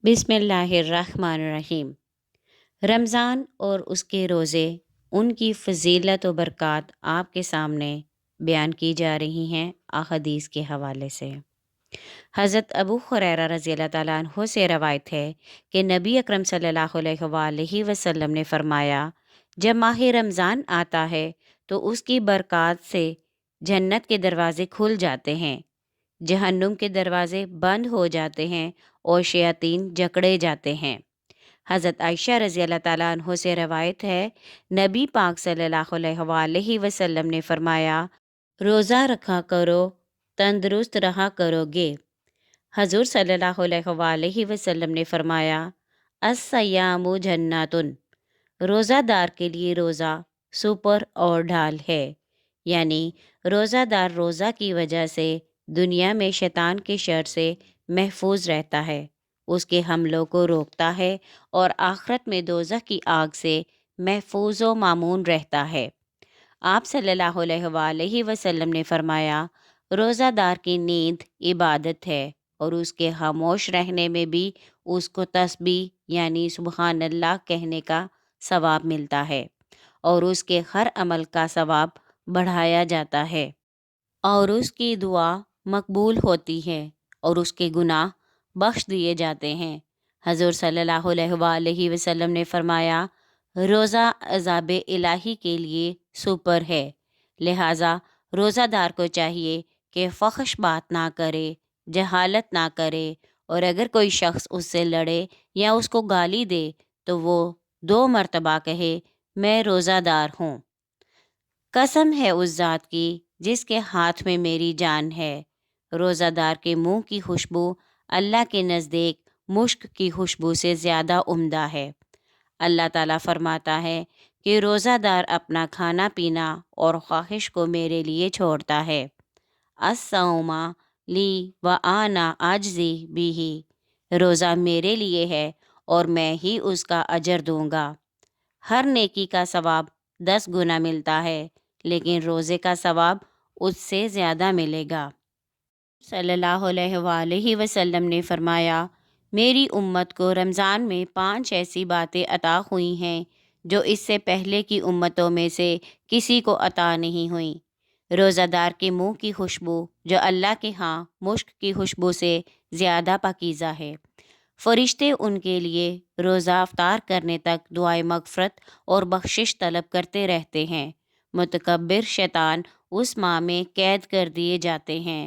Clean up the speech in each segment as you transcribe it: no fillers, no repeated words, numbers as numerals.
बिस्मिल्लाहिर्रहमानिर्रहीम। रमज़ान और उसके रोज़े, उनकी फ़जीलत व बरक़ात आपके सामने बयान की जा रही हैं अहादीस के हवाले से। हज़रत अबू हुरैरा रज़ियल्लाहु ताला अन्हु से रवायत है कि नबी अकरम सल्लल्लाहु अलैहि वसल्लम ने फ़रमाया, जब माह रमज़ान आता है तो उसकी बरक़ात से जन्नत के दरवाज़े खुल जाते हैं, जहन्नुम के दरवाज़े बंद हो जाते हैं और शयातीन जकड़े जाते हैं। हज़रत आयशा रज़ियल्लाहु ताला अन्हु से रवायत है, नबी पाक सल्लल्लाहु अलैहि वसल्लम ने फ़रमाया, रोज़ा रखा करो, तंदुरुस्त रहा करोगे। हजूर सल्लल्लाहु अलैहि वसल्लम ने फ़रमाया, अस्सयामु जन्नतुन, रोज़ादार के लिए रोज़ा सुपर और ढाल है। यानी रोज़ादार रोज़ा की वजह से दुनिया में शैतान के शर से महफूज रहता है, उसके हमलों को रोकता है और आखिरत में दोज़ख की आग से महफूज व मामून रहता है। आप सल्लल्लाहु अलैहि वसल्लम ने फ़रमाया, रोज़ादार की नींद इबादत है और उसके खामोश रहने में भी उसको तस्बीह यानी सुबहान अल्लाह कहने का सवाब मिलता है और उसके हर अमल का सवाब बढ़ाया जाता है और उसकी दुआ मकबूल होती है और उसके गुनाह बख्श दिए जाते हैं। हज़ूर सल्लल्लाहु अलैहि वसल्लम ने फ़रमाया, रोज़ा अज़ाब इलाही के लिए सुपर है, लिहाजा रोज़ादार को चाहिए कि फ़हश बात ना करे, जहालत ना करे और अगर कोई शख्स उससे लड़े या उसको गाली दे तो वो 2 मरतबा कहे, मैं रोज़ादार हूँ। कसम है उस ज़ात की जिसके हाथ में मेरी जान है, रोज़ादार के मुंह की खुशबू अल्लाह के नज़दीक मुश्क की खुशबू से ज़्यादा उम्दा है। अल्लाह ताला फरमाता है कि रोज़ादार अपना खाना पीना और ख्वाहिश को मेरे लिए छोड़ता है। अस्सौमा ली व आना आजज़ी बिही, रोज़ा मेरे लिए है और मैं ही उसका अजर दूंगा। हर नेकी का सवाब 10 गुना मिलता है, लेकिन रोज़े का सवाब उससे ज़्यादा मिलेगा। सल्लल्लाहु अलैहि वसल्लम ने फ़रमाया, मेरी उम्मत को रमज़ान में 5 ऐसी बातें अता हुई हैं जो इससे पहले की उम्मतों में से किसी को अता नहीं हुई। रोज़ादार के मुंह की खुशबू जो अल्लाह के यहाँ मुश्क की खुशबू से ज़्यादा पाकीज़ा है। फ़रिश्ते उनके लिए रोज़ा अफ्तार करने तक दुआए मग़फ़रत और बख्शिश तलब करते रहते हैं। मुतकब्बिर शैतान उस माह में कैद कर दिए जाते हैं।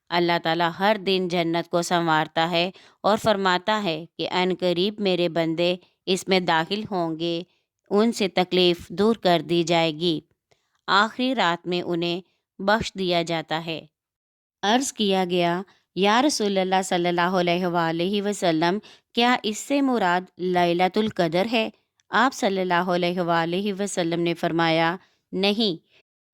अल्लाह ताला हर दिन जन्नत को संवारता है और फरमाता है कि अनकरीब मेरे बंदे इसमें दाखिल होंगे, उनसे तकलीफ़ दूर कर दी जाएगी, आखिरी रात में उन्हें बख्श दिया जाता है। अर्ज़ किया गया, या रसूलल्लाह सल्लल्लाहु अलैहि वसल्लम, क्या इससे मुराद लैलतुल क़द्र है? आप सल्लल्लाहु अलैहि वसल्लम ने फ़रमाया, नहीं,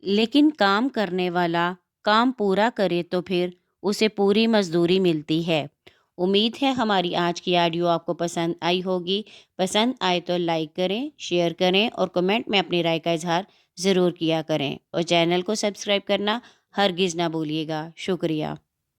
लेकिन काम करने वाला काम पूरा करे तो फिर उसे पूरी मज़दूरी मिलती है। उम्मीद है हमारी आज की ऑडियो आपको पसंद आई होगी। पसंद आए तो लाइक करें, शेयर करें और कमेंट में अपनी राय का इज़हार ज़रूर किया करें और चैनल को सब्सक्राइब करना हरगिज़ ना भूलिएगा। शुक्रिया।